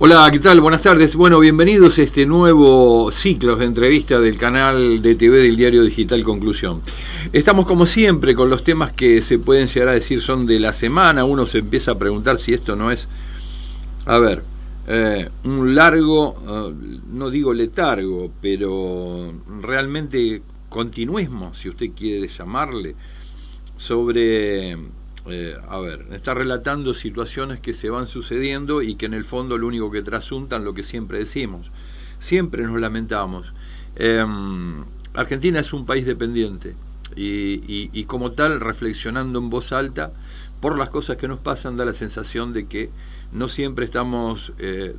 Hola, ¿qué tal? Buenas tardes. Bueno, bienvenidos a este nuevo ciclo de entrevistas del canal de TV del diario digital Conclusión. Estamos como siempre con los temas que se pueden llegar a decir son de la semana. Uno se empieza a preguntar si esto no es, un largo, no digo letargo, pero realmente continuismo, si usted quiere llamarle, sobre... está relatando situaciones que se van sucediendo y que en el fondo lo único que trasuntan lo que siempre decimos. Siempre nos lamentamos. Argentina es un país dependiente y como tal, reflexionando en voz alta por las cosas que nos pasan, da la sensación de que no siempre estamos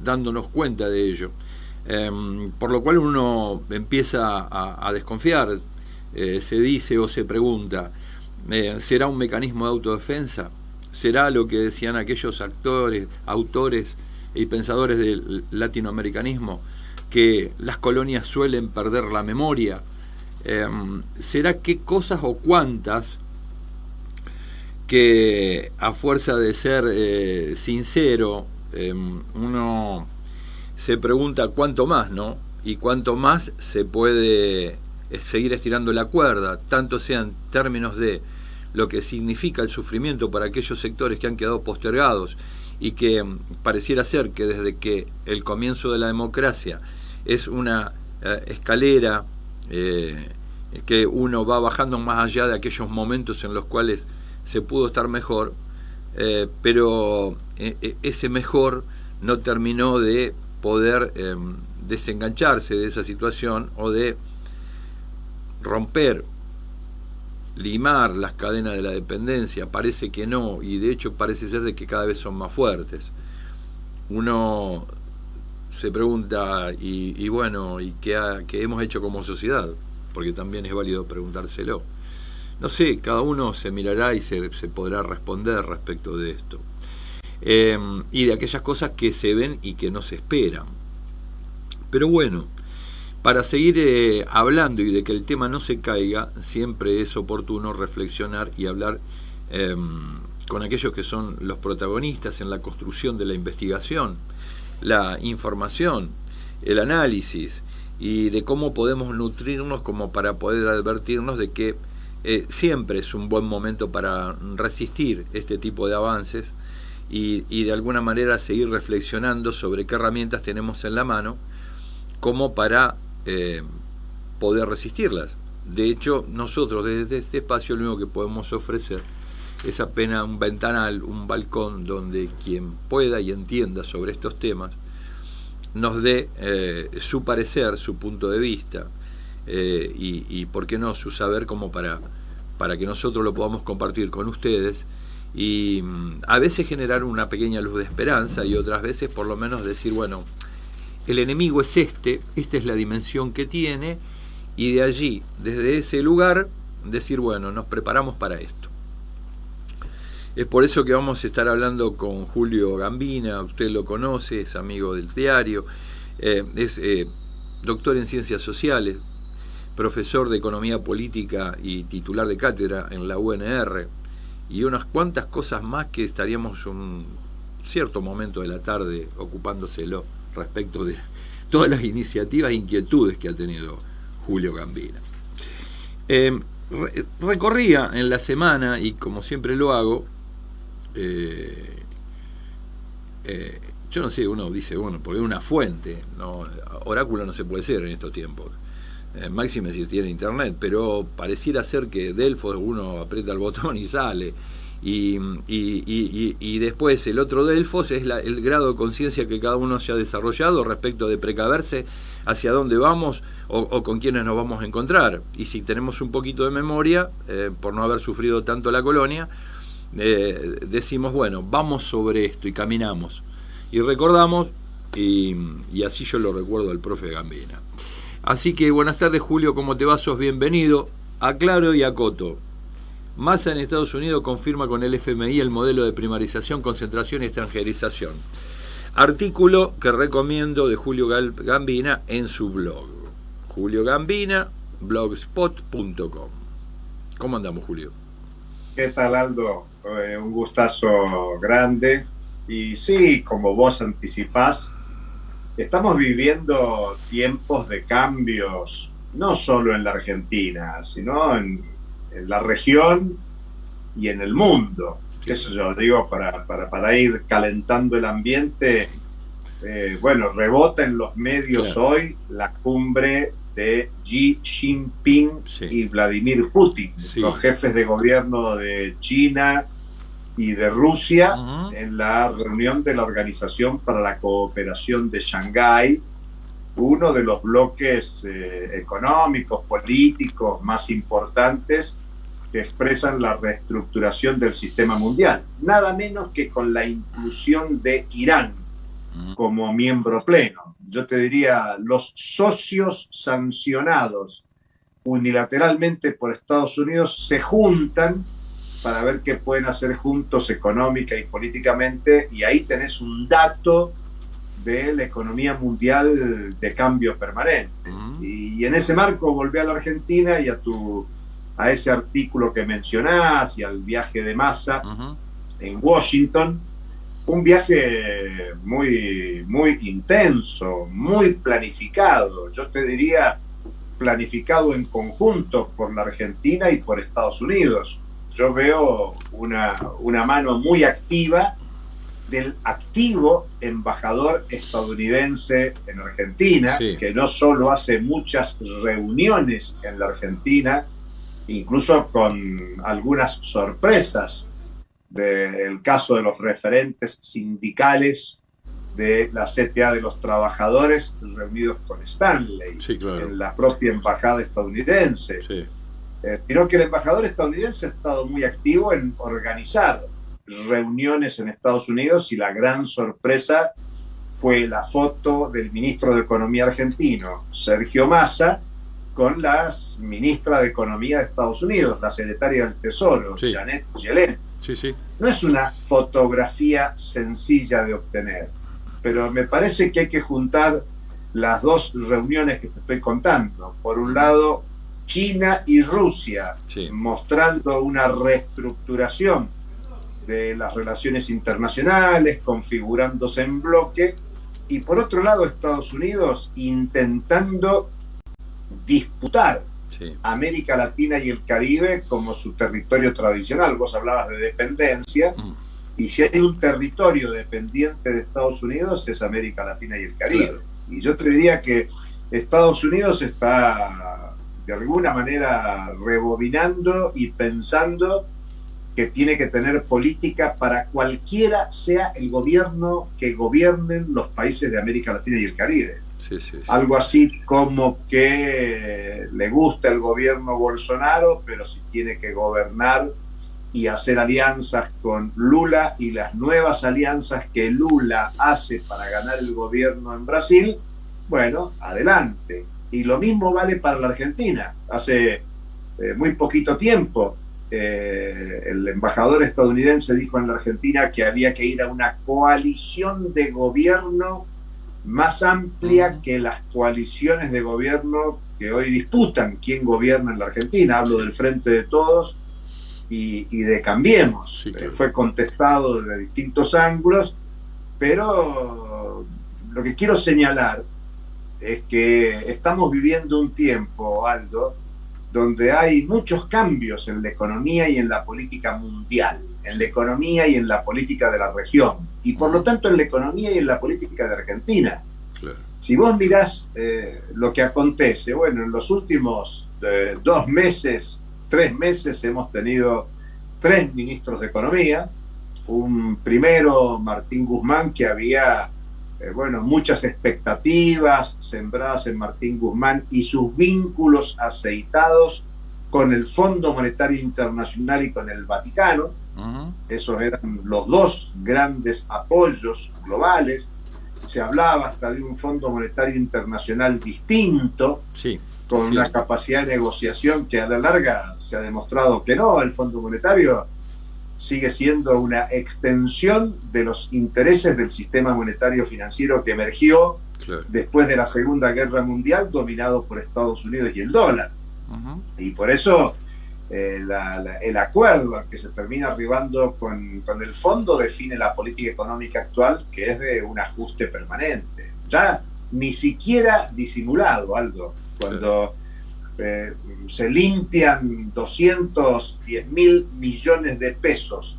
dándonos cuenta de ello. Por lo cual uno empieza a desconfiar, se dice o se pregunta, ¿será un mecanismo de autodefensa? ¿Será lo que decían aquellos autores y pensadores del latinoamericanismo, que las colonias suelen perder la memoria? ¿Será qué cosas o cuántas que a fuerza de ser sincero, uno se pregunta cuánto más, ¿no? Y cuánto más se puede seguir estirando la cuerda, tanto sea en términos de lo que significa el sufrimiento para aquellos sectores que han quedado postergados y que pareciera ser que desde que el comienzo de la democracia es una escalera que uno va bajando más allá de aquellos momentos en los cuales se pudo estar mejor, pero ese mejor no terminó de poder desengancharse de esa situación o de romper, limar las cadenas de la dependencia. Parece que no, y de hecho parece ser de que cada vez son más fuertes. Uno se pregunta, y bueno, ¿y qué hemos hecho como sociedad? Porque también es válido preguntárselo. No sé, cada uno se mirará y se podrá responder respecto de esto. Y de aquellas cosas que se ven y que no se esperan. Pero bueno, para seguir hablando y de que el tema no se caiga, siempre es oportuno reflexionar y hablar con aquellos que son los protagonistas en la construcción de la investigación, la información, el análisis, y de cómo podemos nutrirnos como para poder advertirnos de que siempre es un buen momento para resistir este tipo de avances y de alguna manera seguir reflexionando sobre qué herramientas tenemos en la mano como para poder resistirlas. De hecho, nosotros desde este espacio lo único que podemos ofrecer es apenas un ventanal, un balcón donde quien pueda y entienda sobre estos temas nos dé su parecer, su punto de vista, y por qué no su saber, como para que nosotros lo podamos compartir con ustedes y a veces generar una pequeña luz de esperanza y otras veces por lo menos decir, bueno, el enemigo es esta es la dimensión que tiene, y de allí, desde ese lugar, decir, bueno, nos preparamos para esto. Es por eso que vamos a estar hablando con Julio Gambina. Usted lo conoce, es amigo del diario, es doctor en ciencias sociales, profesor de economía política y titular de cátedra en la UNR, y unas cuantas cosas más que estaríamos un cierto momento de la tarde ocupándoselo respecto de todas las iniciativas e inquietudes que ha tenido Julio Gambina. Recorría en la semana, y como siempre lo hago, yo no sé, uno dice, bueno, porque es una fuente, ¿no? Oráculo no se puede ser en estos tiempos, máxime si tiene internet, pero pareciera ser que Delfos uno aprieta el botón y sale. Y después el otro Delfos es el grado de conciencia que cada uno se ha desarrollado respecto de precaverse hacia dónde vamos o con quiénes nos vamos a encontrar. Y si tenemos un poquito de memoria, por no haber sufrido tanto la colonia, decimos, bueno, vamos sobre esto y caminamos. Y recordamos, y así yo lo recuerdo al profe Gambina. Así que buenas tardes, Julio, ¿cómo te va? Sos bienvenido. Aclaro y acoto. Massa en Estados Unidos confirma con el FMI el modelo de primarización, concentración y extranjerización. Artículo que recomiendo de Julio Gambina en su blog. Julio Gambina, blogspot.com. ¿Cómo andamos, Julio? ¿Qué tal, Aldo? Un gustazo grande. Y sí, como vos anticipás, estamos viviendo tiempos de cambios, no solo en la Argentina, sino en la región y en el mundo. Qué sé yo, digo, para ir calentando el ambiente, bueno, rebota en los medios hoy la cumbre de Xi Jinping y Vladimir Putin, los jefes de gobierno de China y de Rusia, en la reunión de la Organización para la Cooperación de Shanghái, uno de los bloques económicos, políticos más importantes que expresan la reestructuración del sistema mundial, nada menos que con la inclusión de Irán como miembro pleno. Yo te diría, los socios sancionados unilateralmente por Estados Unidos se juntan para ver qué pueden hacer juntos económica y políticamente, y ahí tenés un dato de la economía mundial de cambio permanente. Y en ese marco volví a la Argentina y a ese artículo que mencionás y al viaje de Massa en Washington, un viaje muy, muy intenso, muy planificado, yo te diría planificado en conjunto por la Argentina y por Estados Unidos. Yo veo una mano muy activa del activo embajador estadounidense en Argentina, que no solo hace muchas reuniones en la Argentina, incluso con algunas sorpresas, del caso de los referentes sindicales de la CTA de los trabajadores reunidos con Stanley en la propia embajada estadounidense. Sino que el embajador estadounidense ha estado muy activo en organizar reuniones en Estados Unidos, y la gran sorpresa fue la foto del ministro de Economía argentino, Sergio Massa, con la ministra de Economía de Estados Unidos, la secretaria del Tesoro, Janet Yellen. No es una fotografía sencilla de obtener, pero me parece que hay que juntar las dos reuniones que te estoy contando. Por un lado, China y Rusia, mostrando una reestructuración de las relaciones internacionales, configurándose en bloque, y por otro lado, Estados Unidos intentando disputar América Latina y el Caribe como su territorio tradicional. Vos hablabas de dependencia, y si hay un territorio dependiente de Estados Unidos es América Latina y el Caribe. Y yo te diría que Estados Unidos está de alguna manera rebobinando y pensando que tiene que tener política para cualquiera sea el gobierno que gobiernen los países de América Latina y el Caribe. Algo así como que le gusta el gobierno Bolsonaro, pero si tiene que gobernar y hacer alianzas con Lula, y las nuevas alianzas que Lula hace para ganar el gobierno en Brasil, bueno, adelante. Y lo mismo vale para la Argentina. Hace muy poquito tiempo el embajador estadounidense dijo en la Argentina que había que ir a una coalición de gobierno más amplia que las coaliciones de gobierno que hoy disputan quién gobierna en la Argentina. Hablo del Frente de Todos y de Cambiemos. Fue contestado desde distintos ángulos, pero lo que quiero señalar es que estamos viviendo un tiempo, Aldo, donde hay muchos cambios en la economía y en la política mundial, en la economía y en la política de la región, y por lo tanto en la economía y en la política de Argentina. Si vos mirás lo que acontece, bueno, en los últimos 2 meses, 3 meses, hemos tenido 3 ministros de Economía. Un primero, Martín Guzmán, que había muchas expectativas sembradas en Martín Guzmán y sus vínculos aceitados con el Fondo Monetario Internacional y con el Vaticano. Esos eran los 2 grandes apoyos globales. Se hablaba hasta de un Fondo Monetario Internacional distinto, con una capacidad de negociación que a la larga se ha demostrado que no. El Fondo Monetario sigue siendo una extensión de los intereses del sistema monetario financiero que emergió después de la Segunda Guerra Mundial, dominado por Estados Unidos y el dólar. Y por eso el acuerdo al que se termina arribando con el fondo define la política económica actual, que es de un ajuste permanente. Ya ni siquiera disimulado, Aldo, cuando se limpian 210.000 millones de pesos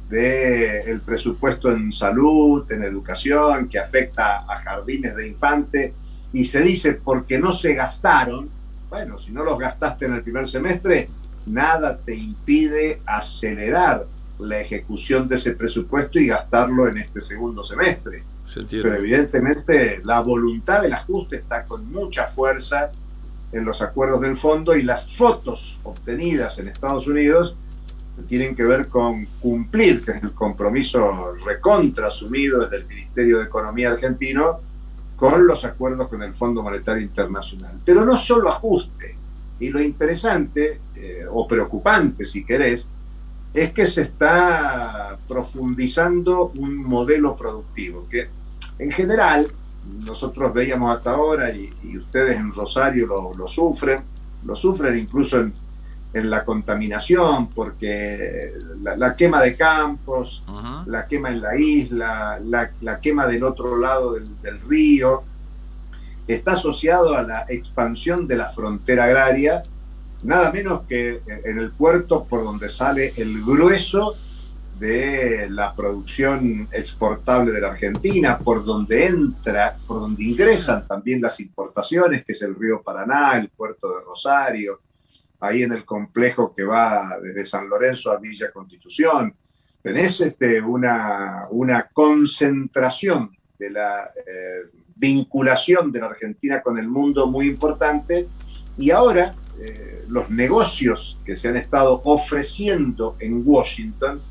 del presupuesto en salud, en educación, que afecta a jardines de infantes, y se dice porque no se gastaron. Bueno, si no los gastaste en el primer semestre, nada te impide acelerar la ejecución de ese presupuesto y gastarlo en este segundo semestre. Pero evidentemente la voluntad del ajuste está con mucha fuerza en los acuerdos del fondo, y las fotos obtenidas en Estados Unidos tienen que ver con cumplir, que es el compromiso recontra asumido desde el Ministerio de Economía argentino con los acuerdos con el Fondo Monetario Internacional. Pero no solo ajuste. Y lo interesante, o preocupante si querés, es que se está profundizando un modelo productivo que en general nosotros veíamos hasta ahora, y ustedes en Rosario lo sufren incluso en la contaminación, porque la quema de campos, la quema en la isla, la quema del otro lado del río, está asociado a la expansión de la frontera agraria, nada menos que en el puerto por donde sale el grueso de la producción exportable de la Argentina, por donde ingresan también las importaciones, que es el río Paraná, el puerto de Rosario, ahí en el complejo que va desde San Lorenzo a Villa Constitución. Tenés una concentración de la vinculación de la Argentina con el mundo muy importante, y ahora los negocios que se han estado ofreciendo en Washington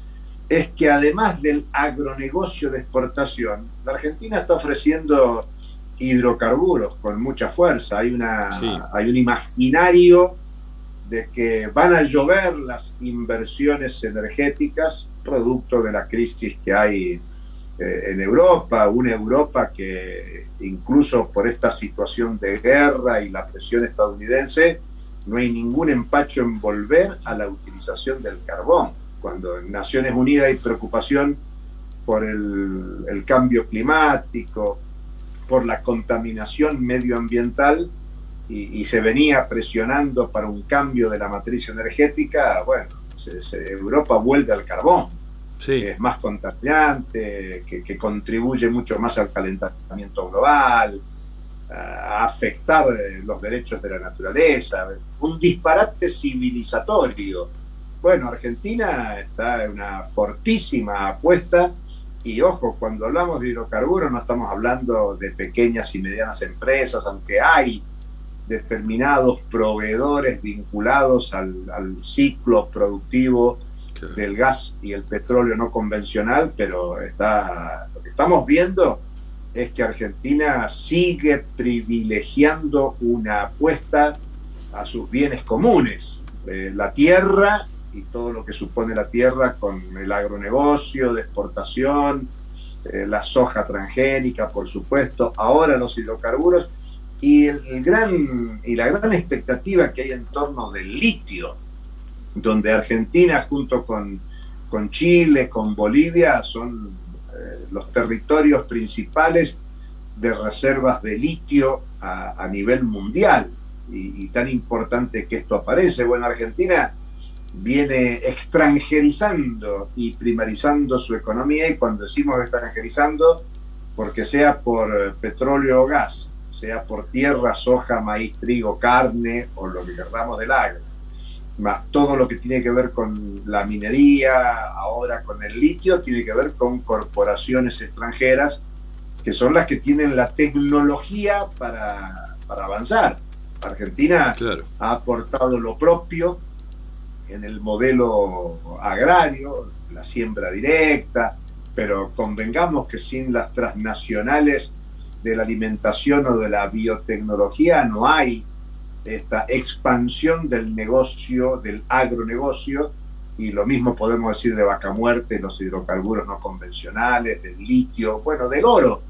es que además del agronegocio de exportación, la Argentina está ofreciendo hidrocarburos con mucha fuerza. Hay un imaginario de que van a llover las inversiones energéticas producto de la crisis que hay en Europa, una Europa que incluso por esta situación de guerra y la presión estadounidense, no hay ningún empacho en volver a la utilización del carbón. Cuando en Naciones Unidas hay preocupación por el cambio climático, por la contaminación medioambiental, y se venía presionando para un cambio de la matriz energética, bueno, Europa vuelve al carbón, sí, que es más contaminante, que contribuye mucho más al calentamiento global, a afectar los derechos de la naturaleza, un disparate civilizatorio. Bueno, Argentina está en una fortísima apuesta, y ojo, cuando hablamos de hidrocarburos no estamos hablando de pequeñas y medianas empresas, aunque hay determinados proveedores vinculados al ciclo productivo del gas y el petróleo no convencional, pero lo que estamos viendo es que Argentina sigue privilegiando una apuesta a sus bienes comunes, la tierra y todo lo que supone la tierra, con el agronegocio de exportación, la soja transgénica, por supuesto, ahora los hidrocarburos, y la gran expectativa que hay en torno del litio, donde Argentina junto con Chile, con Bolivia, son los territorios principales de reservas de litio a nivel mundial, y tan importante que esto aparece. Bueno, Argentina viene extranjerizando y primarizando su economía, y cuando decimos extranjerizando, porque sea por petróleo o gas, sea por tierra, soja, maíz, trigo, carne o lo que querramos del agro, más todo lo que tiene que ver con la minería, ahora con el litio, tiene que ver con corporaciones extranjeras que son las que tienen la tecnología para avanzar. Argentina ha aportado lo propio en el modelo agrario, la siembra directa, pero convengamos que sin las transnacionales de la alimentación o de la biotecnología no hay esta expansión del negocio, del agronegocio, y lo mismo podemos decir de Vaca Muerta, los hidrocarburos no convencionales, del litio, bueno, del oro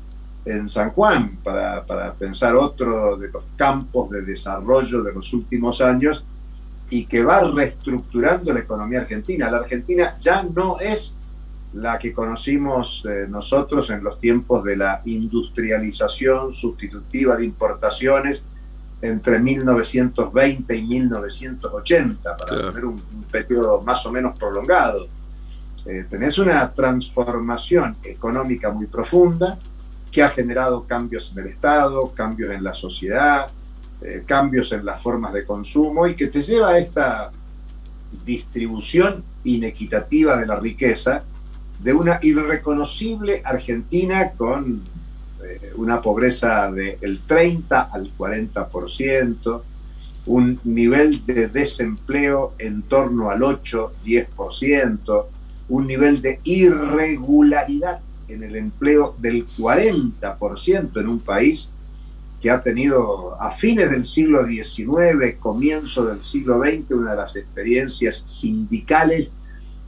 en San Juan, para pensar otro de los campos de desarrollo de los últimos años. y que va reestructurando la economía argentina. La Argentina ya no es la que conocimos nosotros en los tiempos de la industrialización sustitutiva de importaciones entre 1920 y 1980, para Claro. tener un periodo más o menos prolongado. Tenés una transformación económica muy profunda que ha generado cambios en el Estado, cambios en la sociedad, cambios en las formas de consumo, y que te lleva a esta distribución inequitativa de la riqueza de una irreconocible Argentina con una pobreza del 30 al 40%, un nivel de desempleo en torno al 8-10%, un nivel de irregularidad en el empleo del 40% en un país que ha tenido a fines del siglo XIX, comienzo del siglo XX, una de las experiencias sindicales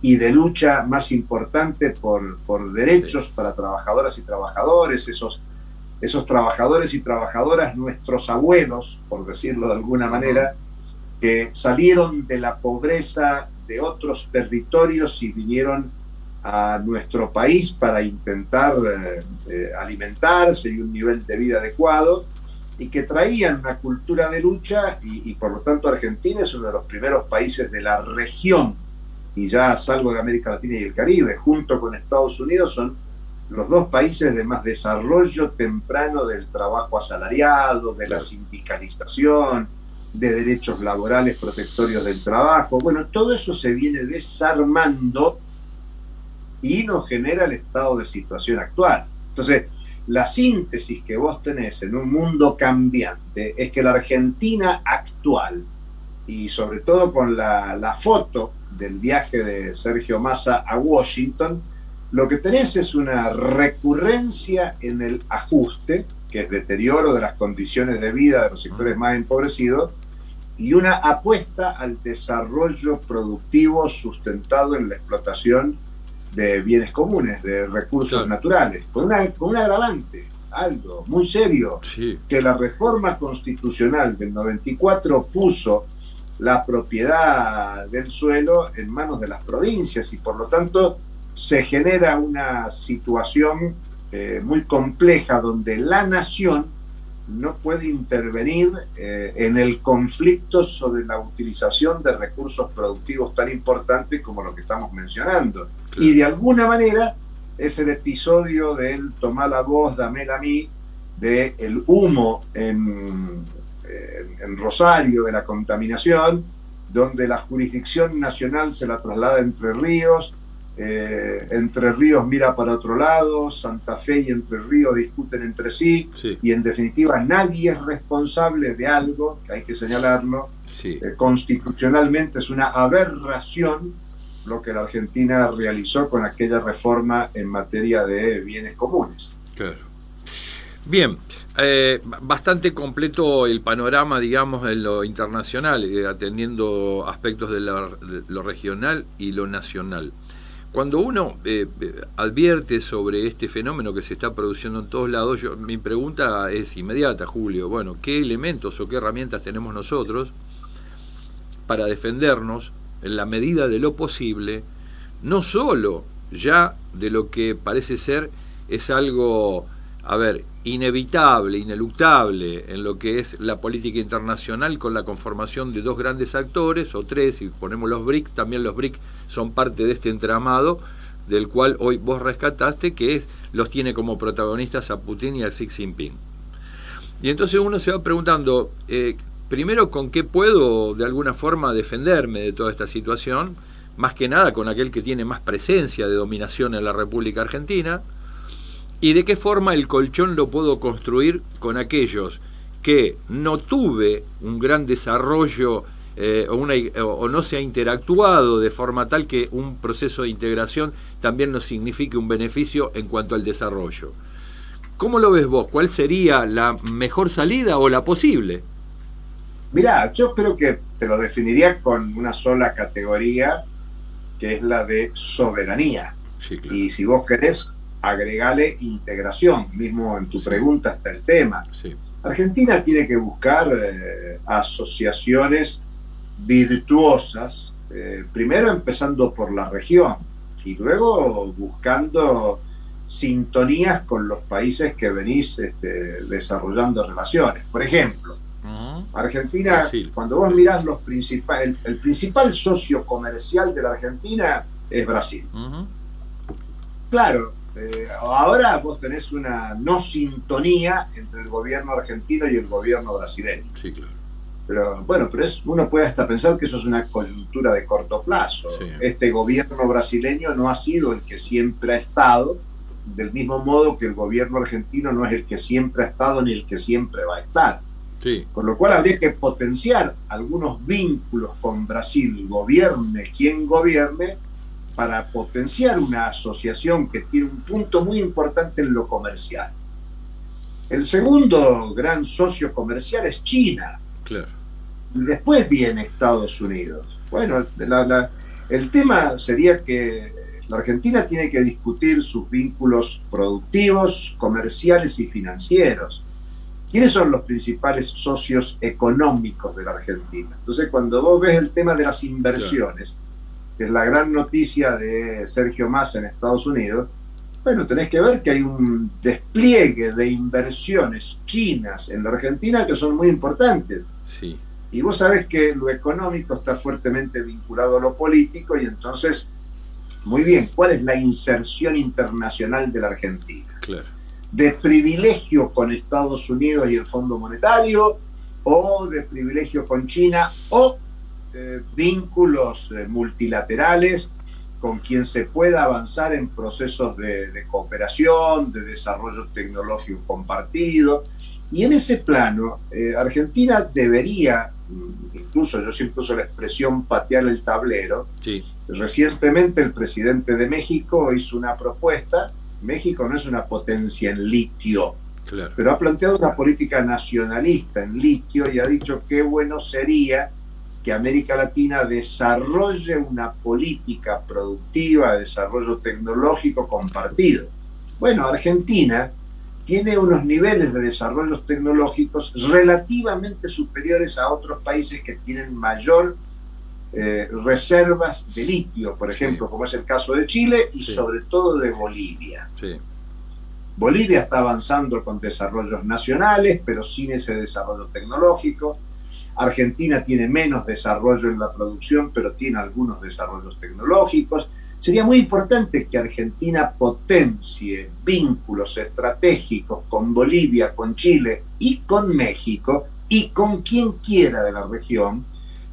y de lucha más importante por derechos para trabajadoras y trabajadores, esos trabajadores y trabajadoras, nuestros abuelos, por decirlo de alguna manera, que salieron de la pobreza de otros territorios y vinieron a nuestro país para intentar alimentarse y un nivel de vida adecuado, y que traían una cultura de lucha, y por lo tanto Argentina es uno de los primeros países de la región, y ya salvo de América Latina y el Caribe, junto con Estados Unidos, son los dos países de más desarrollo temprano del trabajo asalariado, de la sindicalización, de derechos laborales protectorios del trabajo. Bueno, todo eso se viene desarmando y nos genera el estado de situación actual. Entonces, la síntesis que vos tenés en un mundo cambiante es que la Argentina actual, y sobre todo con la foto del viaje de Sergio Massa a Washington, lo que tenés es una recurrencia en el ajuste, que es deterioro de las condiciones de vida de los sectores más empobrecidos, y una apuesta al desarrollo productivo sustentado en la explotación de bienes comunes, de recursos naturales, con un agravante, algo muy serio, que la reforma constitucional del 94 puso la propiedad del suelo en manos de las provincias, y por lo tanto se genera una situación muy compleja donde la nación no puede intervenir en el conflicto sobre la utilización de recursos productivos tan importantes como lo que estamos mencionando. Y de alguna manera es el episodio del tomá la voz, dame a mí, del humo en Rosario, de la contaminación, donde la jurisdicción nacional se la traslada a Entre Ríos, Entre Ríos mira para otro lado, Santa Fe y Entre Ríos discuten entre sí, y en definitiva nadie es responsable de algo, que hay que señalarlo, constitucionalmente es una aberración lo que la Argentina realizó con aquella reforma en materia de bienes comunes. Claro. Bien, bastante completo el panorama, digamos, en lo internacional, atendiendo aspectos de lo regional y lo nacional. Cuando uno advierte sobre este fenómeno que se está produciendo en todos lados, mi pregunta es inmediata, Julio. Bueno, ¿qué elementos o qué herramientas tenemos nosotros para defendernos en la medida de lo posible, no solo ya de lo que parece ser es algo, inevitable, ineluctable en lo que es la política internacional, con la conformación de dos grandes actores, o tres, si ponemos los BRICS, también los BRICS son parte de este entramado, del cual hoy vos rescataste, que los tiene como protagonistas a Putin y a Xi Jinping. Y entonces uno se va preguntando, primero, ¿con qué puedo de alguna forma defenderme de toda esta situación? Más que nada con aquel que tiene más presencia de dominación en la República Argentina. ¿Y de qué forma el colchón lo puedo construir con aquellos que no tuve un gran desarrollo o no se ha interactuado de forma tal que un proceso de integración también nos signifique un beneficio en cuanto al desarrollo? ¿Cómo lo ves vos? ¿Cuál sería la mejor salida o la posible? Mirá, yo creo que te lo definiría con una sola categoría, que es la de soberanía. Sí, claro. Y si vos querés, agregale integración. Mismo en tu pregunta está el tema. Sí. Argentina tiene que buscar asociaciones virtuosas, primero empezando por la región y luego buscando sintonías con los países que venís desarrollando relaciones. Por ejemplo, Argentina, Brasil. cuando vos mirás el principal socio comercial de la Argentina es Brasil. Claro, ahora vos tenés una no sintonía entre el gobierno argentino y el gobierno brasileño. Sí, claro. Pero bueno, uno puede hasta pensar que eso es una coyuntura de corto plazo. Sí. Este gobierno brasileño no ha sido el que siempre ha estado, del mismo modo que el gobierno argentino no es el que siempre ha estado ni el que siempre va a estar. Sí. Con lo cual habría que potenciar algunos vínculos con Brasil, gobierne quien gobierne, para potenciar una asociación que tiene un punto muy importante en lo comercial. El segundo gran socio comercial es China. Claro. Y después viene Estados Unidos. Bueno, el tema sería que la Argentina tiene que discutir sus vínculos productivos, comerciales y financieros. ¿Quiénes son los principales socios económicos de la Argentina? Entonces, cuando vos ves el tema de las inversiones, que es la gran noticia de Sergio Massa en Estados Unidos, bueno, tenés que ver que hay un despliegue de inversiones chinas en la Argentina que son muy importantes. Sí. Y vos sabés que lo económico está fuertemente vinculado a lo político y entonces, muy bien, ¿cuál es la inserción internacional de la Argentina? Claro. ¿De privilegio con Estados Unidos y el Fondo Monetario o de privilegio con China o vínculos multilaterales con quien se pueda avanzar en procesos de cooperación, de desarrollo tecnológico compartido? Y en ese plano, Argentina debería, incluso yo siempre uso la expresión patear el tablero. Sí. Recientemente el presidente de México hizo una propuesta. México no es una potencia en litio, Claro. pero ha planteado una política nacionalista en litio y ha dicho qué bueno sería que América Latina desarrolle una política productiva de desarrollo tecnológico compartido. Bueno, Argentina tiene unos niveles de desarrollos tecnológicos relativamente superiores a otros países que tienen mayor reservas de litio, por ejemplo, como es el caso de Chile y sobre todo de Bolivia. Sí. Bolivia está avanzando con desarrollos nacionales, pero sin ese desarrollo tecnológico. Argentina tiene menos desarrollo en la producción, pero tiene algunos desarrollos tecnológicos. Sería muy importante que Argentina potencie vínculos estratégicos con Bolivia, con Chile y con México y con quien quiera de la región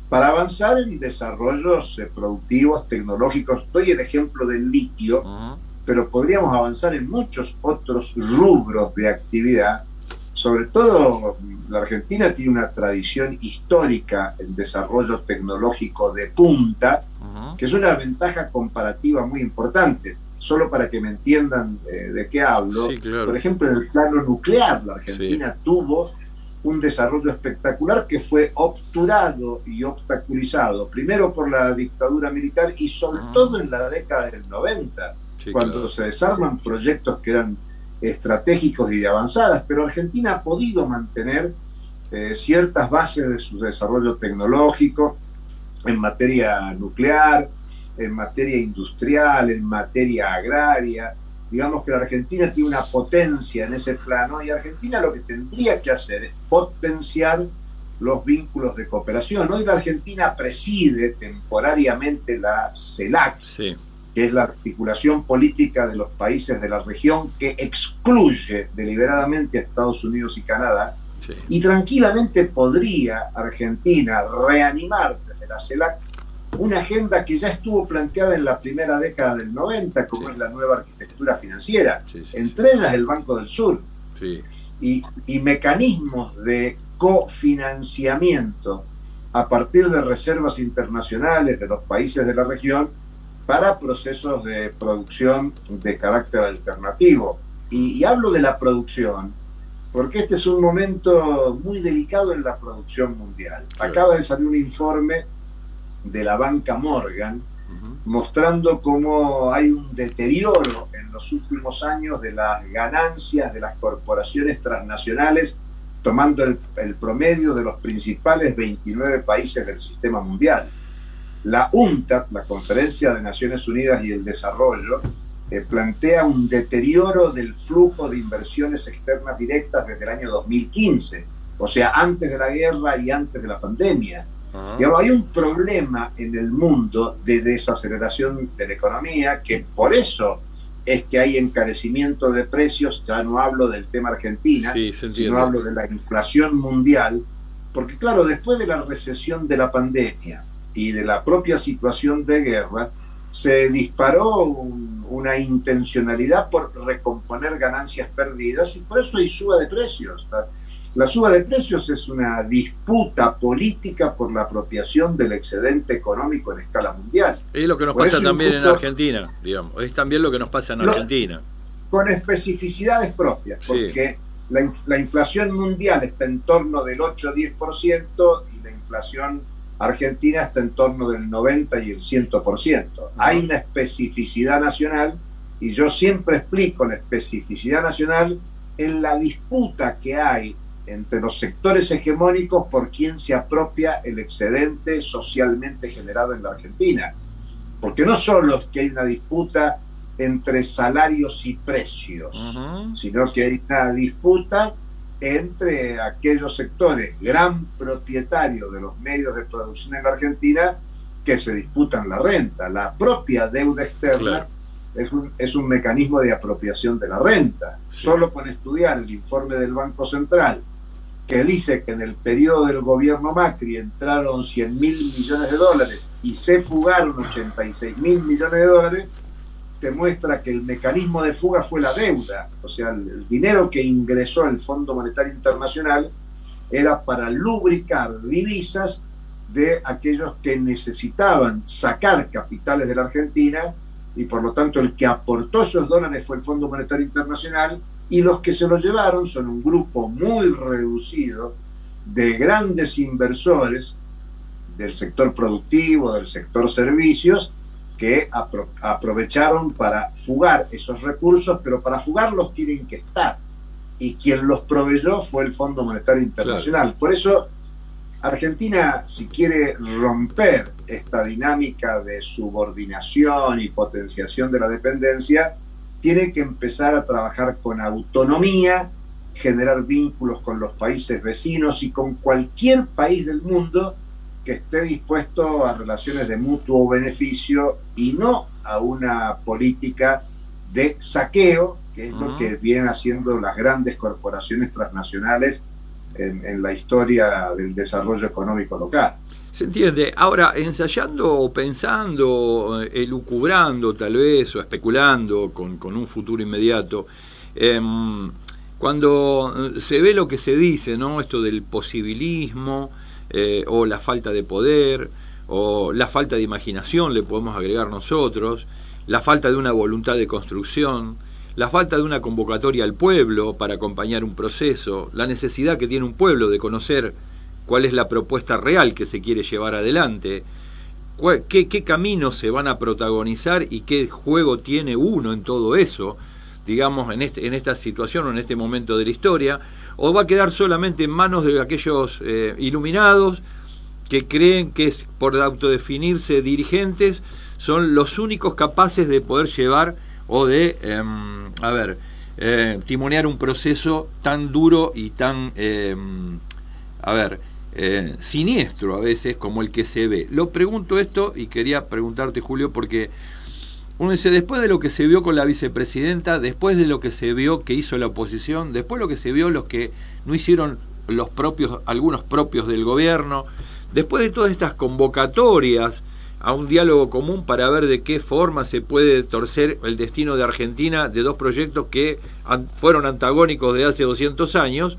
para avanzar en desarrollos productivos, tecnológicos. Doy el ejemplo del litio, pero podríamos avanzar en muchos otros rubros de actividad. Sobre todo, la Argentina tiene una tradición histórica en desarrollo tecnológico de punta, que es una ventaja comparativa muy importante. Solo para que me entiendan de qué hablo, Sí, claro. por ejemplo, en el plano nuclear, la Argentina tuvo un desarrollo espectacular que fue obturado y obstaculizado, primero por la dictadura militar y sobre todo en la década del 90, cuando se desarman proyectos que eran estratégicos y de avanzadas, pero Argentina ha podido mantener ciertas bases de su desarrollo tecnológico en materia nuclear, en materia industrial, en materia agraria. Digamos que la Argentina tiene una potencia en ese plano y Argentina lo que tendría que hacer es potenciar los vínculos de cooperación. Hoy la Argentina preside temporariamente la CELAC, que es la articulación política de los países de la región que excluye deliberadamente a Estados Unidos y Canadá, y tranquilamente podría Argentina reanimar desde la CELAC una agenda que ya estuvo planteada en la primera década del 90, como es la nueva arquitectura financiera, entre ellas el Banco del Sur, y mecanismos de cofinanciamiento a partir de reservas internacionales de los países de la región para procesos de producción de carácter alternativo. Y hablo de la producción porque este es un momento muy delicado en la producción mundial. Acaba de salir un informe de la banca Morgan mostrando cómo hay un deterioro en los últimos años de las ganancias de las corporaciones transnacionales tomando el promedio de los principales 29 países del sistema mundial. La UNCTAD, la Conferencia de Naciones Unidas y el Desarrollo, plantea un deterioro del flujo de inversiones externas directas desde el año 2015, o sea, antes de la guerra y antes de la pandemia. Digamos, hay un problema en el mundo de desaceleración de la economía, que por eso es que hay encarecimiento de precios. Ya no hablo del tema Argentina, sí, sino hablo de la inflación mundial, porque claro, después de la recesión de la pandemia y de la propia situación de guerra, se disparó una intencionalidad por recomponer ganancias perdidas, y por eso hay suba de precios. La suba de precios es una disputa política por la apropiación del excedente económico en escala mundial. Es lo que nos pasa también en Argentina, digamos. Es también lo que nos pasa en Argentina. Con especificidades propias, porque la inflación mundial está en torno del 8-10% y la inflación argentina está en torno del 90 y el 100%. Hay una especificidad nacional, y yo siempre explico la especificidad nacional en la disputa que hay entre los sectores hegemónicos por quién se apropia el excedente socialmente generado en la Argentina. Porque no solo es que hay una disputa entre salarios y precios, sino que hay una disputa entre aquellos sectores gran propietarios de los medios de producción en la Argentina que se disputan la renta. La propia deuda externa es un mecanismo de apropiación de la renta. Solo con estudiar el informe del Banco Central, que dice que en el periodo del gobierno Macri entraron 100.000 millones de dólares y se fugaron 86.000 millones de dólares, te muestra que el mecanismo de fuga fue la deuda. O sea, el dinero que ingresó el Fondo Monetario Internacional era para lubricar divisas de aquellos que necesitaban sacar capitales de la Argentina, y por lo tanto el que aportó esos dólares fue el Fondo Monetario Internacional, y los que se los llevaron son un grupo muy reducido de grandes inversores del sector productivo, del sector servicios, que aprovecharon para fugar esos recursos, pero para fugarlos tienen que estar, y quien los proveyó fue el Fondo Monetario Internacional. Por eso Argentina, si quiere romper esta dinámica de subordinación y potenciación de la dependencia, tiene que empezar a trabajar con autonomía, generar vínculos con los países vecinos y con cualquier país del mundo que esté dispuesto a relaciones de mutuo beneficio, y no a una política de saqueo, que es lo que vienen haciendo las grandes corporaciones transnacionales en la historia del desarrollo económico local. Se entiende. Ahora, ensayando o pensando, elucubrando tal vez, o especulando con un futuro inmediato, cuando se ve lo que se dice, ¿no? Esto del posibilismo, o la falta de poder, o la falta de imaginación, le podemos agregar nosotros, la falta de una voluntad de construcción, la falta de una convocatoria al pueblo para acompañar un proceso, la necesidad que tiene un pueblo de conocer cuál es la propuesta real que se quiere llevar adelante, qué caminos se van a protagonizar y qué juego tiene uno en todo eso, digamos, en esta situación o en este momento de la historia, o va a quedar solamente en manos de aquellos iluminados que creen que por autodefinirse dirigentes son los únicos capaces de poder llevar o de timonear un proceso tan duro y tan siniestro a veces como el que se ve. Lo pregunto esto y quería preguntarte, Julio, porque uno dice, después de lo que se vio con la vicepresidenta, después de lo que se vio que hizo la oposición, después de lo que se vio los que no hicieron los propios, algunos propios del gobierno, después de todas estas convocatorias a un diálogo común para ver de qué forma se puede torcer el destino de Argentina de dos proyectos que fueron antagónicos de hace 200 años,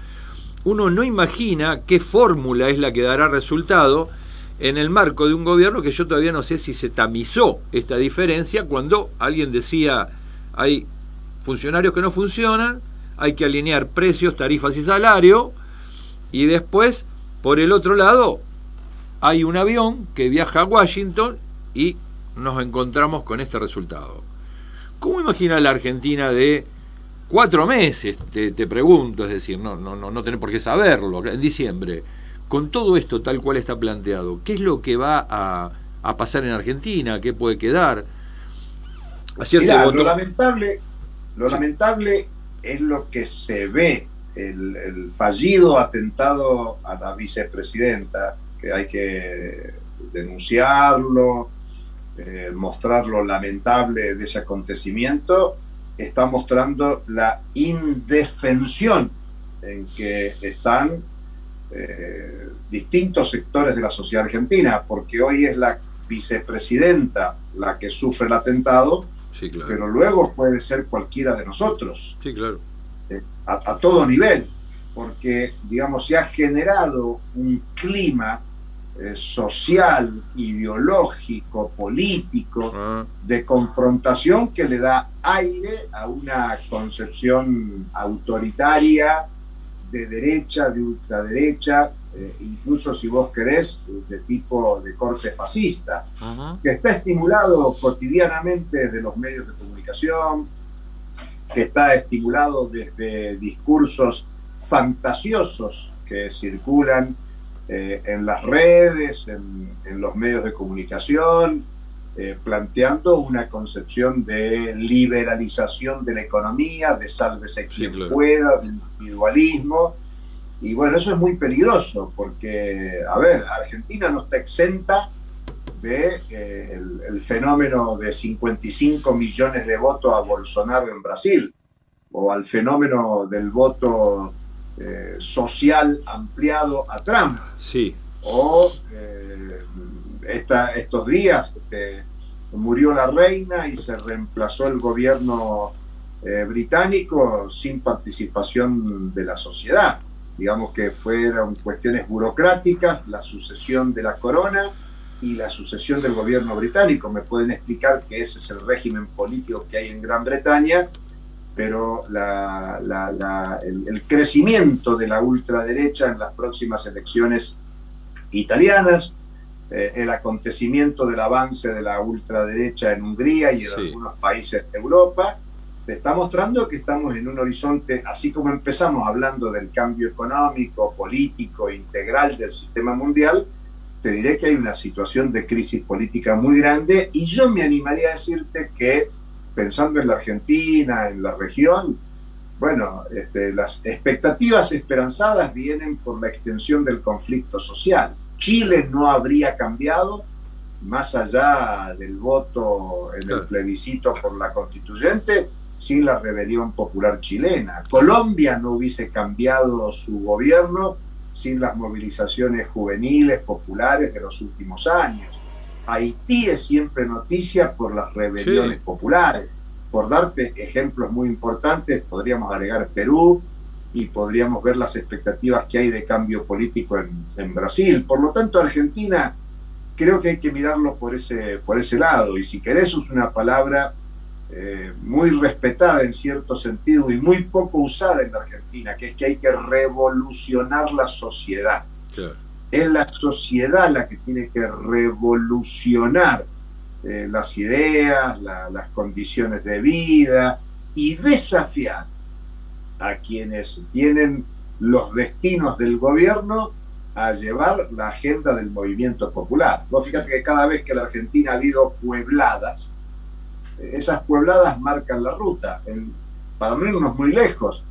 uno no imagina qué fórmula es la que dará resultado en el marco de un gobierno que yo todavía no sé si se tamizó esta diferencia, cuando alguien decía hay funcionarios que no funcionan, hay que alinear precios, tarifas y salario, y después, por el otro lado, hay un avión que viaja a Washington y nos encontramos con este resultado. ¿Cómo imagina la Argentina de 4 meses, te pregunto, es decir, no tenés por qué saberlo, en diciembre. Con todo esto tal cual está planteado, ¿qué es lo que va a pasar en Argentina? ¿Qué puede quedar? Ayer Mirá, se votó... lo lamentable es lo que se ve, el fallido atentado a la vicepresidenta, que hay que denunciarlo, mostrar lo lamentable de ese acontecimiento, está mostrando la indefensión en que están distintos sectores de la sociedad argentina, porque hoy es la vicepresidenta la que sufre el atentado, Sí, claro. pero luego puede ser cualquiera de nosotros. Sí, claro. A todo nivel, porque, digamos, se ha generado un clima social, ideológico, político, de confrontación que le da aire a una concepción autoritaria, de derecha, de ultraderecha, incluso si vos querés, de tipo de corte fascista, que está estimulado cotidianamente desde los medios de comunicación, que está estimulado desde discursos fantasiosos que circulan en las redes, en los medios de comunicación, planteando una concepción de liberalización de la economía, de sálvese quien pueda, de individualismo. Y bueno, eso es muy peligroso porque, a ver, Argentina no está exenta de el fenómeno de 55 millones de votos a Bolsonaro en Brasil, o al fenómeno del voto social ampliado a Trump. Sí. O estos días murió la reina y se reemplazó el gobierno británico sin participación de la sociedad. Digamos que fueron cuestiones burocráticas, la sucesión de la corona y la sucesión del gobierno británico. Me pueden explicar que ese es el régimen político que hay en Gran Bretaña, pero el crecimiento de la ultraderecha en las próximas elecciones italianas, el acontecimiento del avance de la ultraderecha en Hungría y en algunos países de Europa, está mostrando que estamos en un horizonte, así como empezamos hablando del cambio económico, político, integral del sistema mundial, te diré que hay una situación de crisis política muy grande, y yo me animaría a decirte que, pensando en la Argentina, en la región, bueno, las expectativas esperanzadas vienen por la extensión del conflicto social. Chile no habría cambiado, más allá del voto en el plebiscito por la constituyente, sin la rebelión popular chilena. Colombia no hubiese cambiado su gobierno sin las movilizaciones juveniles, populares de los últimos años. Haití es siempre noticia por las rebeliones populares. Por darte ejemplos muy importantes, podríamos agregar Perú y podríamos ver las expectativas que hay de cambio político en Brasil. Por lo tanto, Argentina creo que hay que mirarlo por ese lado. Y si querés, es una palabra muy respetada en cierto sentido y muy poco usada en la Argentina, que es que hay que revolucionar la sociedad. Claro. Es la sociedad la que tiene que revolucionar las ideas, las condiciones de vida, y desafiar a quienes tienen los destinos del gobierno a llevar la agenda del movimiento popular. Vos fíjate que cada vez que en la Argentina ha habido puebladas, esas puebladas marcan la ruta. Para no irnos muy lejos,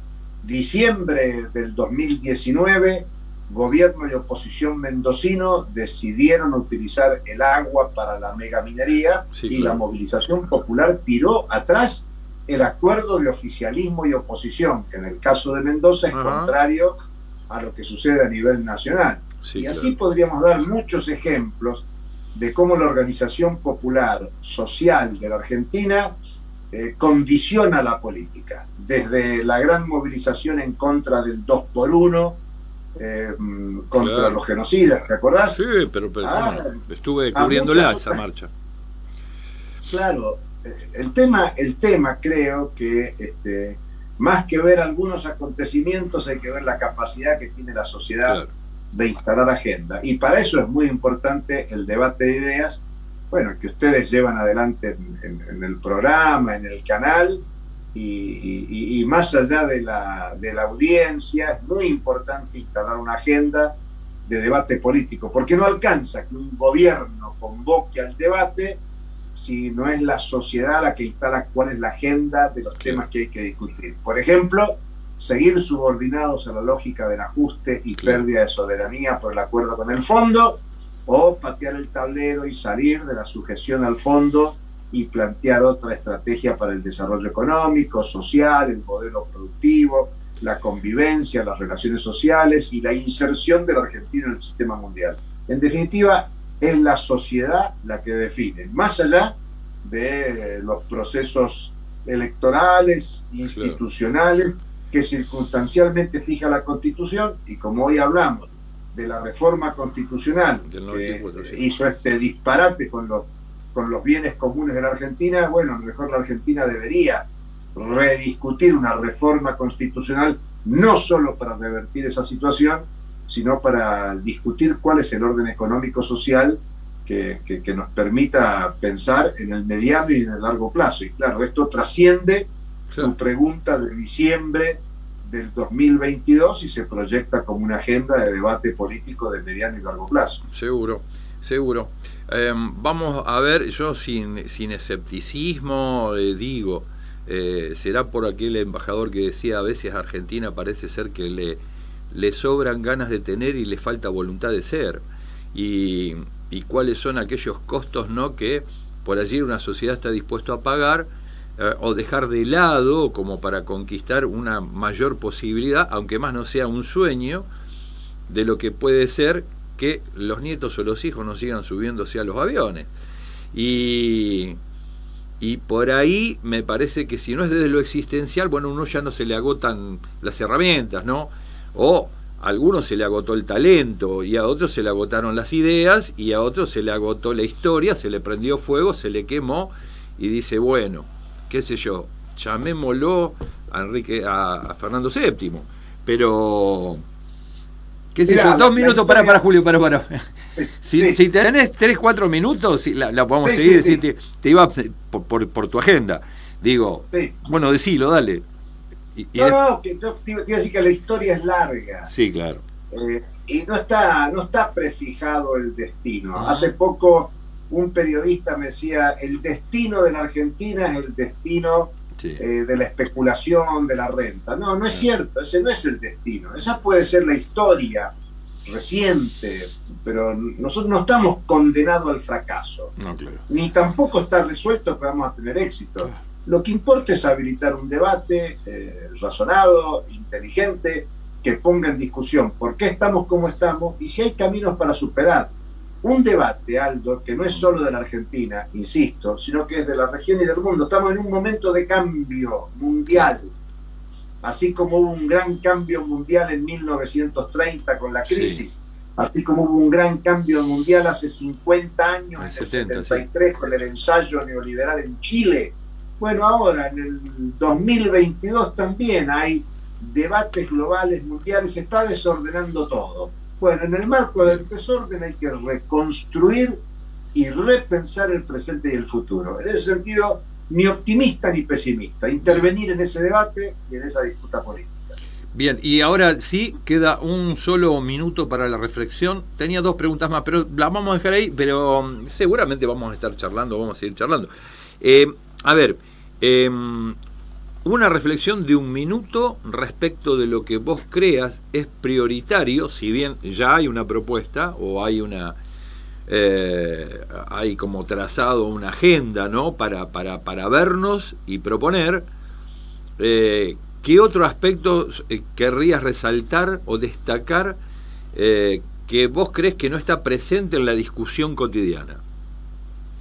diciembre del 2019, gobierno y oposición mendocino decidieron utilizar el agua para la megaminería, y la movilización popular tiró atrás el acuerdo de oficialismo y oposición, que en el caso de Mendoza es contrario a lo que sucede a nivel nacional. Y así podríamos dar muchos ejemplos de cómo la organización popular social de la Argentina condiciona la política, desde la gran movilización en contra del 2x1, contra los genocidas, ¿te acordás? Sí, pero estuve cubriéndola esa marcha. Claro, el tema creo que más que ver algunos acontecimientos, hay que ver la capacidad que tiene la sociedad de instalar agenda. Y para eso es muy importante el debate de ideas, bueno, que ustedes llevan adelante en el programa, en el canal, y más allá de la audiencia, es muy importante instalar una agenda de debate político, porque no alcanza que un gobierno convoque al debate si no es la sociedad la que instala cuál es la agenda de los temas que hay que discutir. Por ejemplo, seguir subordinados a la lógica del ajuste y pérdida de soberanía por el acuerdo con el fondo, o patear el tablero y salir de la sujeción al fondo y plantear otra estrategia para el desarrollo económico, social, el modelo productivo, la convivencia, las relaciones sociales y la inserción del argentino en el sistema mundial. En definitiva, es la sociedad la que define, más allá de los procesos electorales, institucionales, que circunstancialmente fija la Constitución, y como hoy hablamos de la reforma constitucional que hizo este disparate con los bienes comunes de la Argentina, bueno, a lo mejor la Argentina debería rediscutir una reforma constitucional, no solo para revertir esa situación, sino para discutir cuál es el orden económico-social que nos permita pensar en el mediano y en el largo plazo. Y claro, esto trasciende tu pregunta de diciembre del 2022 y se proyecta como una agenda de debate político de mediano y largo plazo. Seguro, seguro. Vamos a ver, yo sin escepticismo digo, será por aquel embajador que decía, a veces a Argentina parece ser que le sobran ganas de tener y le falta voluntad de ser, y cuáles son aquellos costos, ¿no?, que por allí una sociedad está dispuesta a pagar o dejar de lado como para conquistar una mayor posibilidad, aunque más no sea un sueño, de lo que puede ser que los nietos o los hijos no sigan subiéndose a los aviones. Y por ahí me parece que si no es desde lo existencial, bueno, uno ya no se le agotan las herramientas, ¿no? O a algunos se le agotó el talento, y a otros se le agotaron las ideas, y a otros se le agotó la historia, se le prendió fuego, se le quemó, y dice, bueno, qué sé yo, llamémoslo a Fernando VII, pero qué sé yo, 2 minutos para Julio, para. Si tenés 3, 4 minutos, la podemos seguir. Sí. Te iba por tu agenda, digo, bueno, decilo, dale. Que te iba a decir que la historia es larga. Sí, claro. Y no está prefijado el destino. Hace poco un periodista me decía, el destino de la Argentina es el destino de la especulación, de la renta. No es cierto, ese no es el destino. Esa puede ser la historia reciente, pero nosotros no estamos condenados al fracaso. No, claro. Ni tampoco está resuelto que vamos a tener éxito. Lo que importa es habilitar un debate razonado, inteligente, que ponga en discusión por qué estamos como estamos y si hay caminos para superar. Un debate, Aldo, que no es solo de la Argentina, insisto, sino que es de la región y del mundo. Estamos en un momento de cambio mundial. Así como hubo un gran cambio mundial en 1930 con la crisis, así como hubo un gran cambio mundial hace 50 años, en el 73, con el ensayo neoliberal en Chile. Bueno, ahora en el 2022 también hay debates globales, mundiales, se está desordenando todo. Bueno, en el marco del desorden hay que reconstruir y repensar el presente y el futuro. En ese sentido, ni optimista ni pesimista, intervenir en ese debate y en esa disputa política. Bien, y ahora sí, queda un solo minuto para la reflexión. Tenía 2 preguntas más, pero las vamos a dejar ahí, pero seguramente vamos a estar charlando, vamos a seguir charlando. A ver, una reflexión de 1 minuto respecto de lo que vos creas es prioritario, si bien ya hay una propuesta o hay hay como trazado una agenda, ¿no?, para vernos y proponer. ¿Qué otro aspecto querrías resaltar o destacar que vos crees que no está presente en la discusión cotidiana?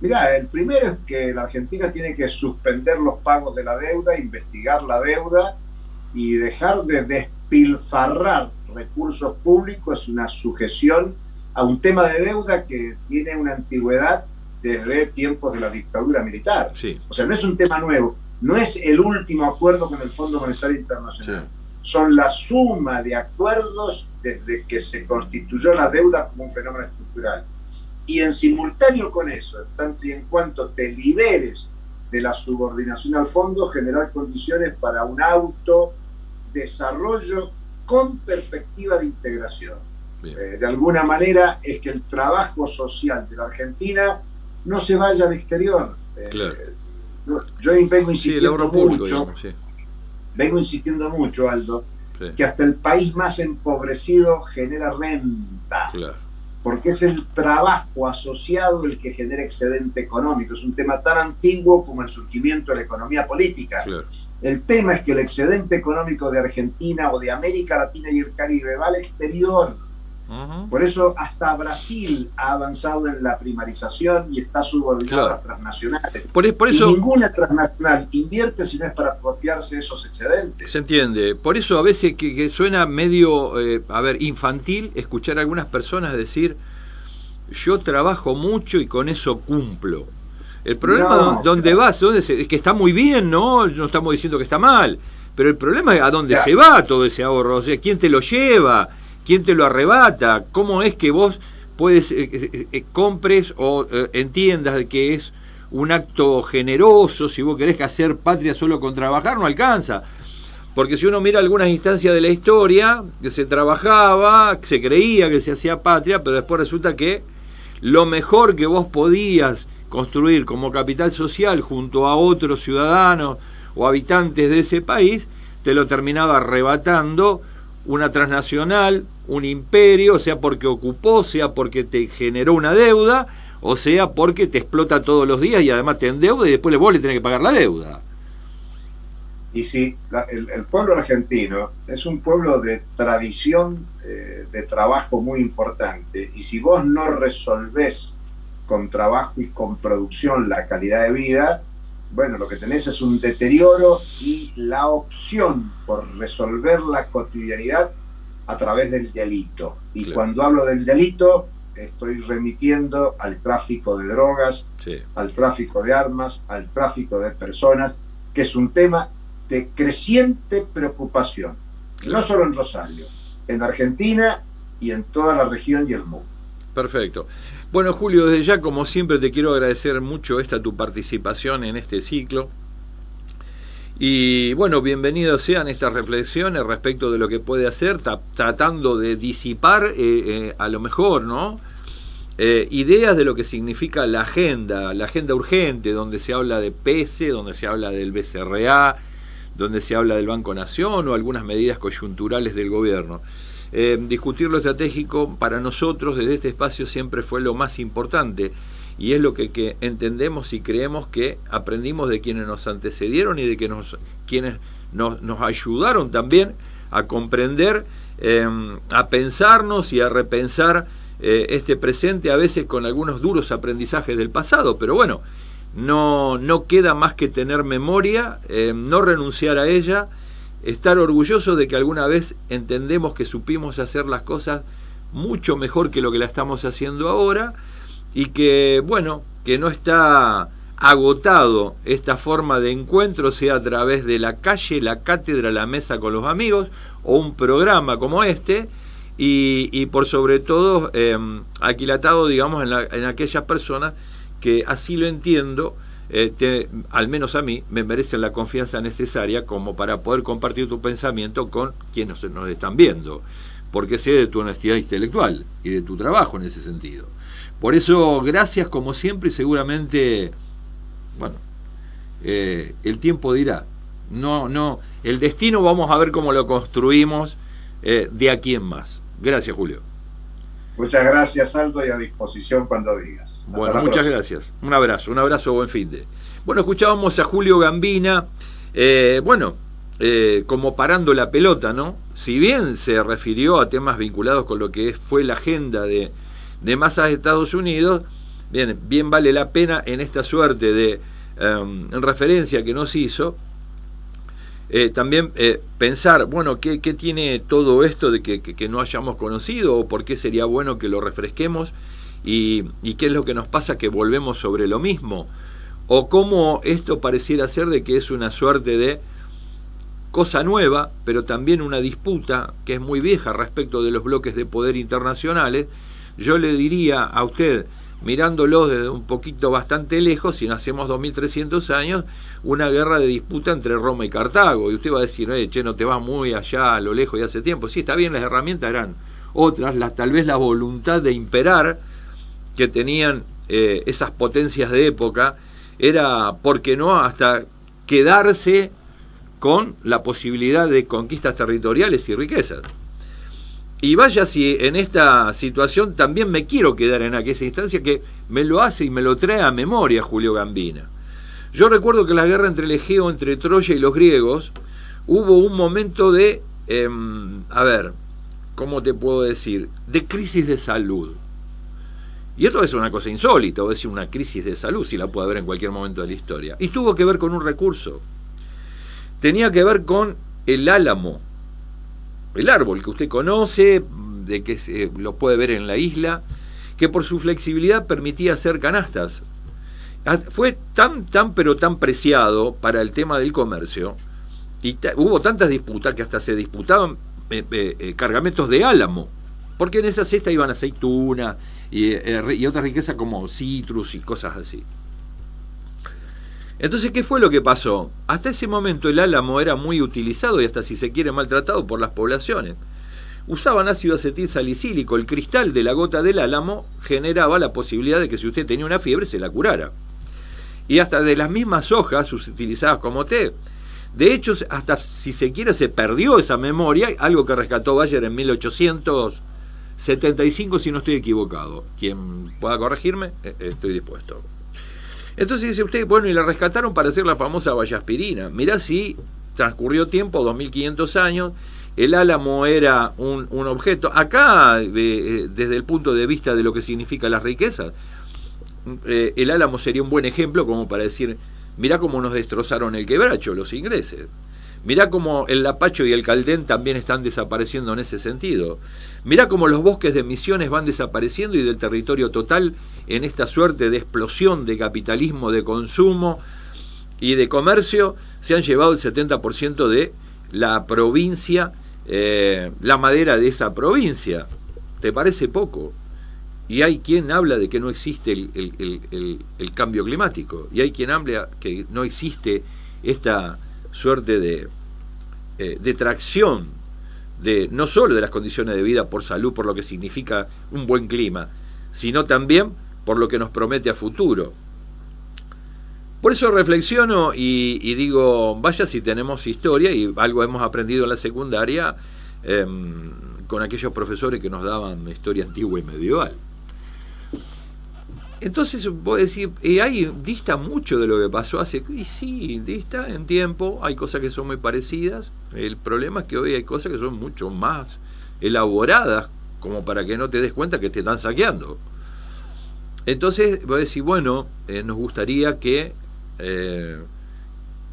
Mirá, el primero es que la Argentina tiene que suspender los pagos de la deuda, investigar la deuda y dejar de despilfarrar recursos públicos. Es una sujeción a un tema de deuda que tiene una antigüedad desde tiempos de la dictadura militar. Sí. O sea, no es un tema nuevo, no es el último acuerdo con el Fondo Monetario Internacional. Sí. Son la suma de acuerdos desde que se constituyó la deuda como un fenómeno estructural. Y en simultáneo con eso, en tanto y en cuanto te liberes de la subordinación al fondo, generar condiciones para un autodesarrollo con perspectiva de integración. De alguna manera es que el trabajo social de la Argentina no se vaya al exterior. Claro. Yo vengo insistiendo mucho, digamos, sí. Vengo insistiendo mucho, Aldo, Sí. que hasta el país más empobrecido genera renta, Claro. porque es el trabajo asociado el que genera excedente económico. Es un tema tan antiguo como el surgimiento de la economía política. Claro. El tema es que el excedente económico de Argentina o de América Latina y el Caribe va al exterior. Por eso hasta Brasil ha avanzado en la primarización y está subordinado a las transnacionales. Por eso, y ninguna transnacional invierte si no es para apropiarse esos excedentes. Se entiende. Por eso a veces que suena medio, infantil escuchar a algunas personas decir, yo trabajo mucho y con eso cumplo. El problema ¿dónde vas? Es que está muy bien, ¿no? No estamos diciendo que está mal. Pero el problema es a dónde se va todo ese ahorro. O sea, ¿quién te lo lleva? ¿Quién te lo arrebata? ¿Cómo es que vos puedes compres o entiendas que es un acto generoso? Si vos querés hacer patria solo con trabajar, no alcanza. Porque si uno mira algunas instancias de la historia, que se trabajaba, se creía que se hacía patria, pero después resulta que lo mejor que vos podías construir como capital social junto a otros ciudadanos o habitantes de ese país, te lo terminaba arrebatando una transnacional, un imperio, sea porque ocupó, sea porque te generó una deuda, o sea porque te explota todos los días y además te endeuda y después vos le tenés que pagar la deuda. Y sí, el pueblo argentino es un pueblo de tradición de trabajo muy importante, y si vos no resolvés con trabajo y con producción la calidad de vida, bueno, lo que tenés es un deterioro y la opción por resolver la cotidianidad a través del delito. Y claro, cuando hablo del delito, estoy remitiendo al tráfico de drogas, sí, al tráfico de armas, al tráfico de personas, que es un tema de creciente preocupación, claro, no solo en Rosario, en Argentina y en toda la región y el mundo. Perfecto. Bueno, Julio, desde ya, como siempre, te quiero agradecer mucho tu participación en este ciclo. Y bueno, bienvenidos sean estas reflexiones respecto de lo que puede hacer, tratando de disipar a lo mejor, ¿no? Ideas de lo que significa la agenda urgente, donde se habla de PESE, donde se habla del BCRA, donde se habla del Banco Nación o algunas medidas coyunturales del gobierno. Discutir lo estratégico para nosotros desde este espacio siempre fue lo más importante, y es lo que entendemos y creemos que aprendimos de quienes nos antecedieron y de quienes nos ayudaron también a comprender, a pensarnos y a repensar este presente, a veces con algunos duros aprendizajes del pasado, pero bueno, no queda más que tener memoria, no renunciar a ella, estar orgulloso de que alguna vez entendemos que supimos hacer las cosas mucho mejor que lo que la estamos haciendo ahora, y que, bueno, que no está agotado esta forma de encuentro, sea a través de la calle, la cátedra, la mesa con los amigos, o un programa como este, y por sobre todo aquilatado, digamos, en aquellas personas que, así lo entiendo, al menos a mí, me merecen la confianza necesaria como para poder compartir tu pensamiento con quienes nos están viendo, porque sé de tu honestidad intelectual y de tu trabajo en ese sentido. Por eso, gracias como siempre, y seguramente, bueno, el tiempo dirá. El destino vamos a ver cómo lo construimos de aquí en más. Gracias, Julio. Muchas gracias, Aldo, y a disposición cuando digas. Bueno, muchas gracias. Un abrazo, buen fin de. Bueno, escuchábamos a Julio Gambina, como parando la pelota, ¿no? Si bien se refirió a temas vinculados con lo que fue la agenda de masas de Estados Unidos, bien vale la pena en esta suerte de referencia que nos hizo, también pensar, bueno, ¿qué tiene todo esto de que no hayamos conocido, o por qué sería bueno que lo refresquemos, y qué es lo que nos pasa que volvemos sobre lo mismo, o cómo esto pareciera ser de que es una suerte de cosa nueva, pero también una disputa que es muy vieja respecto de los bloques de poder internacionales. Yo le diría a usted, mirándolo desde un poquito bastante lejos, si no hacemos 2300 años, una guerra de disputa entre Roma y Cartago. Y usted va a decir, che, no te vas muy allá a lo lejos y hace tiempo. Sí, está bien, las herramientas eran otras, tal vez la voluntad de imperar que tenían esas potencias de época era, ¿por qué no?, hasta quedarse con la posibilidad de conquistas territoriales y riquezas. Y vaya si en esta situación también me quiero quedar en aquella instancia que me lo hace y me lo trae a memoria Julio Gambina. Yo recuerdo que la guerra entre el Egeo, entre Troya y los griegos, hubo un momento de, ¿cómo te puedo decir?, de crisis de salud. Y esto es una cosa insólita, es decir, una crisis de salud, si la puede haber en cualquier momento de la historia. Y tuvo que ver con un recurso. Tenía que ver con el álamo, el árbol que usted conoce, de que lo puede ver en la isla, que por su flexibilidad permitía hacer canastas. Fue tan preciado para el tema del comercio, y hubo tantas disputas que hasta se disputaban cargamentos de álamo, porque en esa cesta iban aceituna y otras riquezas como citrus y cosas así. Entonces, ¿qué fue lo que pasó? Hasta ese momento el álamo era muy utilizado y hasta, si se quiere, maltratado por las poblaciones. Usaban ácido acetil salicílico. El cristal de la gota del álamo generaba la posibilidad de que si usted tenía una fiebre se la curara. Y hasta de las mismas hojas utilizadas como té. De hecho, hasta, si se quiere, se perdió esa memoria, algo que rescató Bayer en 1875, si no estoy equivocado. Quien pueda corregirme, estoy dispuesto. Entonces dice usted, bueno, y la rescataron para hacer la famosa vallaspirina. Mirá si transcurrió tiempo, 2500 años, el álamo era un objeto. Acá, desde el punto de vista de lo que significa las riquezas, el álamo sería un buen ejemplo como para decir, mirá cómo nos destrozaron el quebracho los ingleses. Mirá cómo el lapacho y el caldén también están desapareciendo en ese sentido. Mirá cómo los bosques de Misiones van desapareciendo y del territorio total en esta suerte de explosión de capitalismo, de consumo y de comercio, se han llevado el 70% de la provincia, la madera de esa provincia. ¿Te parece poco? Y hay quien habla de que no existe el cambio climático, y hay quien habla que no existe esta suerte de tracción de no solo de las condiciones de vida por salud, por lo que significa un buen clima, sino también por lo que nos promete a futuro. Por eso reflexiono y digo, vaya si tenemos historia, y algo hemos aprendido en la secundaria con aquellos profesores que nos daban historia antigua y medieval. Entonces puedo decir, ahí dista mucho de lo que pasó hace, y sí, dista en tiempo, hay cosas que son muy parecidas. El problema es que hoy hay cosas que son mucho más elaboradas, como para que no te des cuenta que te están saqueando. Entonces voy a decir, bueno, nos gustaría que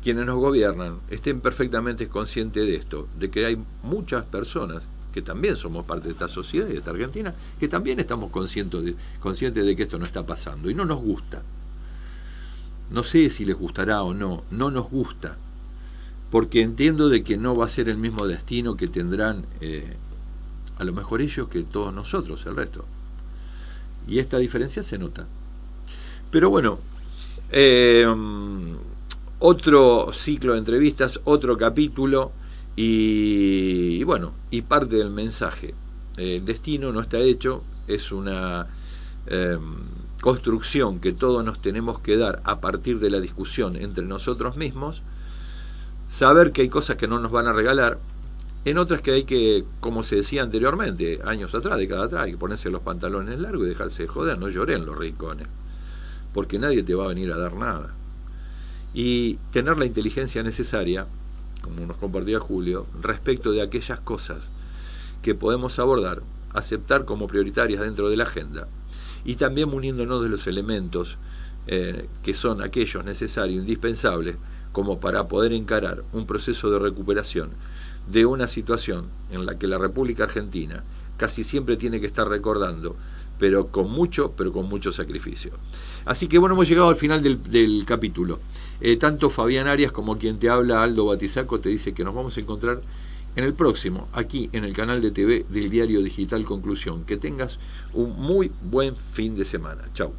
quienes nos gobiernan estén perfectamente conscientes de esto, de que hay muchas personas que también somos parte de esta sociedad y de esta Argentina, que también estamos conscientes de que esto no está pasando y no nos gusta. No sé si les gustará o no, no nos gusta, porque entiendo de que no va a ser el mismo destino que tendrán a lo mejor ellos que todos nosotros, el resto. Y esta diferencia se nota. Pero bueno, otro ciclo de entrevistas, otro capítulo. Y bueno, y parte del mensaje. El destino no está hecho, es una construcción que todos nos tenemos que dar a partir de la discusión entre nosotros mismos, saber que hay cosas que no nos van a regalar, en otras que hay que, como se decía anteriormente, años atrás, décadas atrás, hay que ponerse los pantalones largos y dejarse de joder, no lloré en los rincones, porque nadie te va a venir a dar nada. Y tener la inteligencia necesaria, como nos compartía Julio, respecto de aquellas cosas que podemos abordar, aceptar como prioritarias dentro de la agenda, y también muniéndonos de los elementos que son aquellos necesarios, indispensables, como para poder encarar un proceso de recuperación de una situación en la que la República Argentina casi siempre tiene que estar recordando, pero con mucho sacrificio. Así que bueno, hemos llegado al final del capítulo. Tanto Fabián Arias como quien te habla, Aldo Batizaco, te dice que nos vamos a encontrar en el próximo, aquí en el canal de TV del diario digital Conclusión. Que tengas un muy buen fin de semana. Chau.